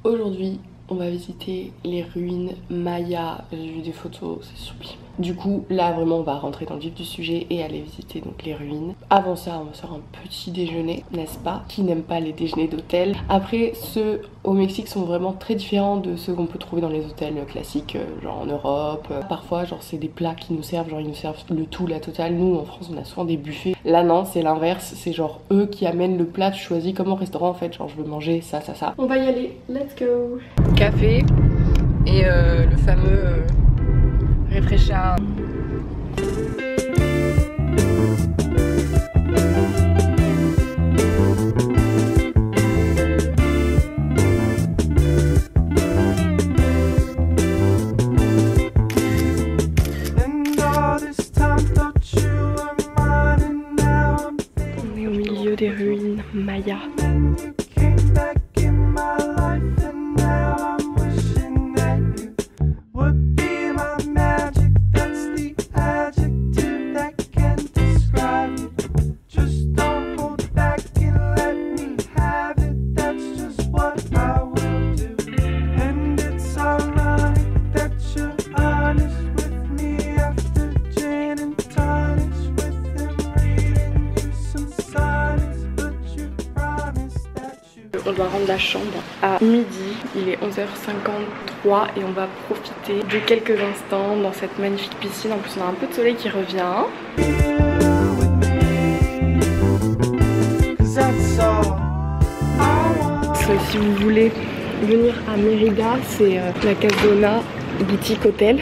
Aujourd'hui, on va visiter les ruines Maya. J'ai vu des photos, c'est sublime. Du coup, là vraiment, on va rentrer dans le vif du sujet et aller visiter donc les ruines. Avant ça, on va faire un petit déjeuner, n'est-ce pas? Qui n'aime pas les déjeuners d'hôtel? Après, ceux au Mexique sont vraiment très différents de ceux qu'on peut trouver dans les hôtels classiques, genre en Europe. Parfois, genre c'est des plats qui nous servent, genre ils nous servent le tout, la totale. Nous, en France, on a souvent des buffets. Là, non, c'est l'inverse. C'est genre eux qui amènent le plat, tu choisis comme au restaurant en fait. Genre, je veux manger ça, ça, ça. On va y aller, let's go! Café et le fameux Refresca. On est au milieu des ruines Maya. On doit rendre la chambre à midi, il est 11h53 et on va profiter de quelques instants dans cette magnifique piscine. En plus on a un peu de soleil qui revient. Si vous voulez venir à Mérida, c'est la Casona Boutique Hôtel.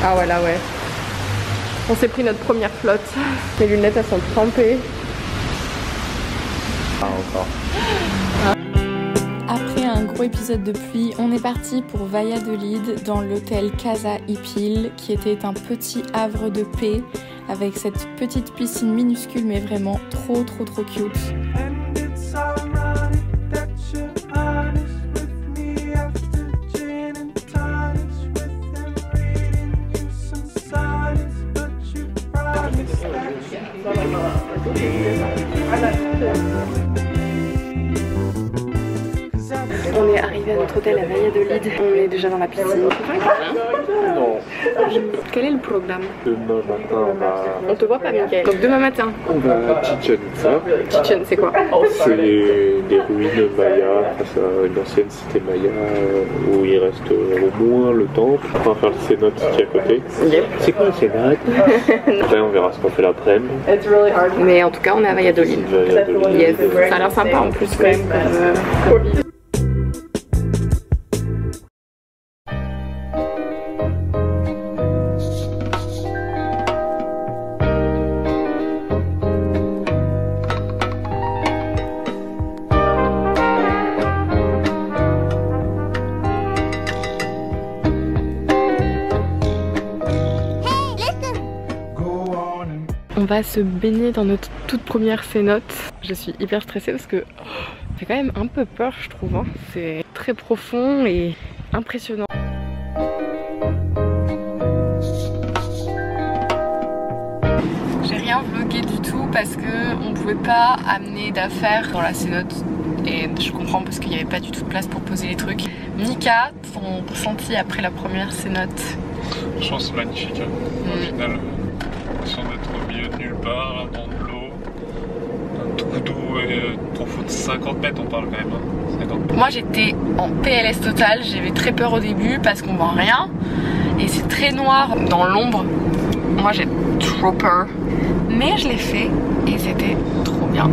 Ah voilà, ouais. On s'est pris notre première flotte. Les lunettes, elles sont trempées. Ah, encore. Après un gros épisode de pluie, on est parti pour Valladolid dans l'hôtel Casa Ipil, qui était un petit havre de paix avec cette petite piscine minuscule mais vraiment trop cute. On est arrivé à notre hôtel à Valladolid, on est déjà dans la piscine. Non. Quel est le programme? Demain matin, on va... On te voit pas, Mickaël. Donc demain matin. On va à Chichen Itza. Chichen, c'est quoi? C'est des ruines Maya, face à une ancienne cité Maya où il reste au moins le temple. On va faire le cénote qui est à côté. Yep. C'est quoi le cénote? Après, on verra ce qu'on fait l'après-midi. Mais en tout cas, on est à Valladolid. Yes. Ça a l'air sympa en plus quand même. On va se baigner dans notre toute première cénote. Je suis hyper stressée parce que j'ai quand même un peu peur, je trouve. Hein. C'est très profond et impressionnant. J'ai rien vlogué du tout parce que on pouvait pas amener d'affaires dans la cénote. Et je comprends parce qu'il n'y avait pas du tout de place pour poser les trucs. Mika, ton ressenti après la première cénote? Je pense que c'est magnifique. Hein. Au final, l'impression d'être au milieu de nulle part, là, dans de l'eau, un trou d'eau profond de 50 mètres, on parle quand même. Hein. 50 mètres. Moi j'étais en PLS total, j'avais très peur au début parce qu'on voit rien et c'est très noir dans l'ombre. Moi j'ai trop peur, mais je l'ai fait et c'était trop bien.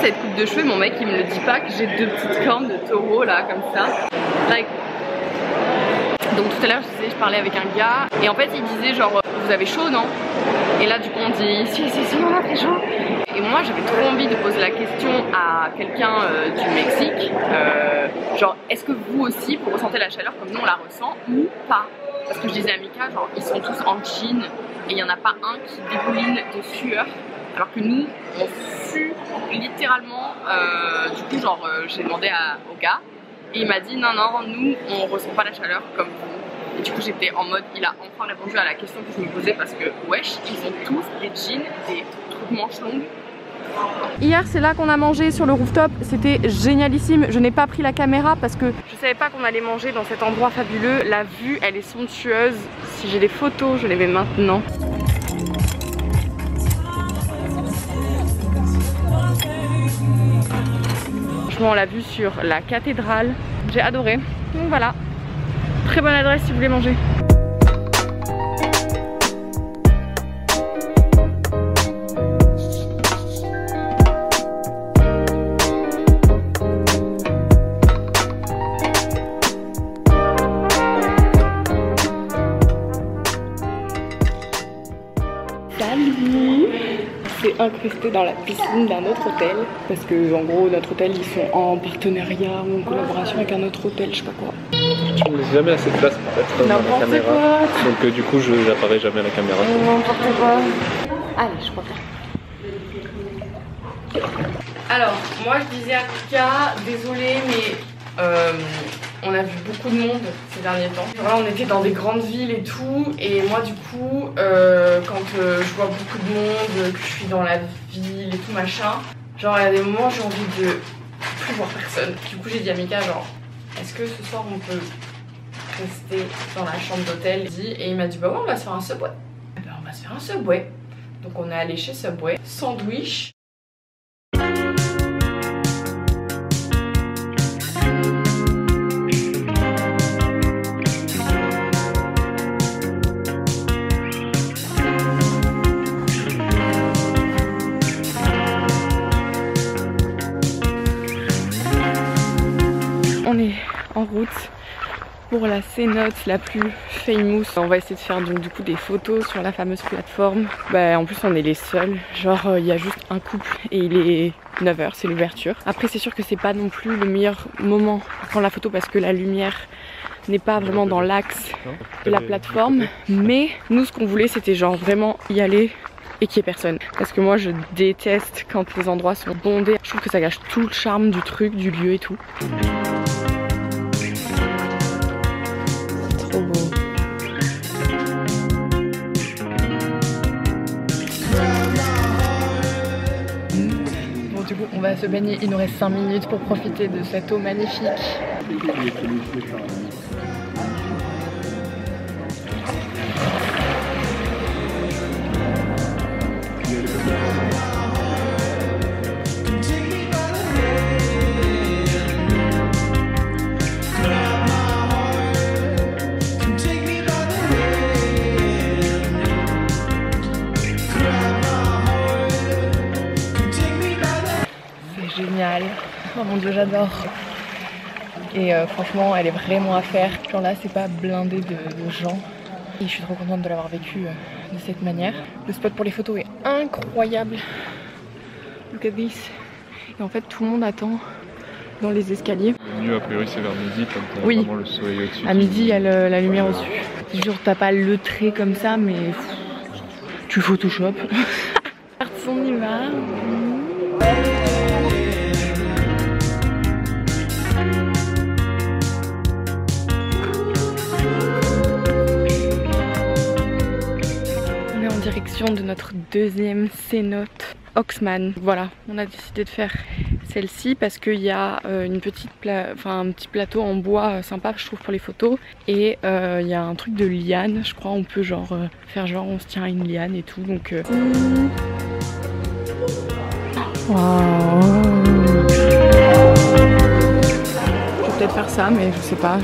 Cette coupe de cheveux, mon mec il me le dit pas que j'ai deux petites cornes de taureau là comme ça. Like. Donc tout à l'heure je parlais avec un gars et en fait il disait genre vous avez chaud non? Et là du coup on dit si on a très chaud. moi j'avais trop envie de poser la question à quelqu'un du Mexique, genre est-ce que vous aussi vous ressentez la chaleur comme nous on la ressent ou pas? Parce que je disais à Mika, genre ils sont tous en jean et il n'y en a pas un qui dégouline de sueur, alors que nous on sue littéralement. Du coup genre j'ai demandé au gars et il m'a dit non nous on ressent pas la chaleur comme vous. Et du coup j'étais en mode, il a enfin répondu à la question que je me posais parce que wesh, ils ont tous des jeans, des trucs manches longues. Hier c'est là qu'on a mangé sur le rooftop, c'était génialissime. Je n'ai pas pris la caméra parce que je savais pas qu'on allait manger dans cet endroit fabuleux. La vue elle est somptueuse, si j'ai des photos je les mets maintenant. Franchement la vue sur la cathédrale, j'ai adoré. Donc voilà, très bonne adresse si vous voulez manger. Salut! C'est incrusté dans la piscine d'un autre hôtel parce que en gros notre hôtel ils sont en partenariat ou en collaboration avec un autre hôtel, je sais pas quoi. Je ne laisse jamais assez de place pour être dans la caméra. Quoi. Donc du coup j'apparais jamais à la caméra. N'importe quoi. Allez, je crois pas. Alors, moi je disais à Mika, désolé mais on a vu beaucoup de monde ces derniers temps. Voilà, on était dans des grandes villes et tout, et moi du coup, quand je vois beaucoup de monde, que je suis dans la ville et tout machin, genre il y a des moments j'ai envie de plus voir personne. Du coup j'ai dit à Mika genre, est-ce que ce soir on peut rester dans la chambre d'hôtel? Et il m'a dit bah ouais on va se faire un Subway. Et ben on va se faire un Subway. Donc on est allé chez Subway, sandwich. On est en route pour la cénote la plus famous. On va essayer de faire donc du coup des photos sur la fameuse plateforme. Bah, en plus on est les seuls, genre il y a juste un couple et il est 9 h, c'est l'ouverture. Après c'est sûr que c'est pas non plus le meilleur moment pour prendre la photo parce que la lumière n'est pas vraiment dans l'axe de la plateforme. Mais nous ce qu'on voulait c'était genre vraiment y aller et qu'il n'y ait personne. Parce que moi je déteste quand les endroits sont bondés. Je trouve que ça gâche tout le charme du truc, du lieu et tout. Trop beau. Bon du coup on va se baigner, il nous reste 5 minutes pour profiter de cette eau magnifique. Génial, oh mon dieu j'adore. Et franchement elle est vraiment à faire. Genre là c'est pas blindé de gens. Et je suis trop contente de l'avoir vécu de cette manière. Le spot pour les photos est incroyable. Look at this. Et en fait tout le monde attend dans les escaliers. Le mieux a priori c'est vers midi quand t'as vraiment le soleil au-dessus. À midi il y a la lumière au-dessus. C'est sûr t'as pas le trait comme ça mais tu photoshop. On y va. Direction de notre deuxième cénote Oxman. Voilà, on a décidé de faire celle-ci parce qu'il y a un petit plateau en bois sympa je trouve pour les photos et il y a un truc de liane, je crois on peut genre faire genre on se tient à une liane et tout donc wow. Je vais peut-être faire ça mais je sais pas,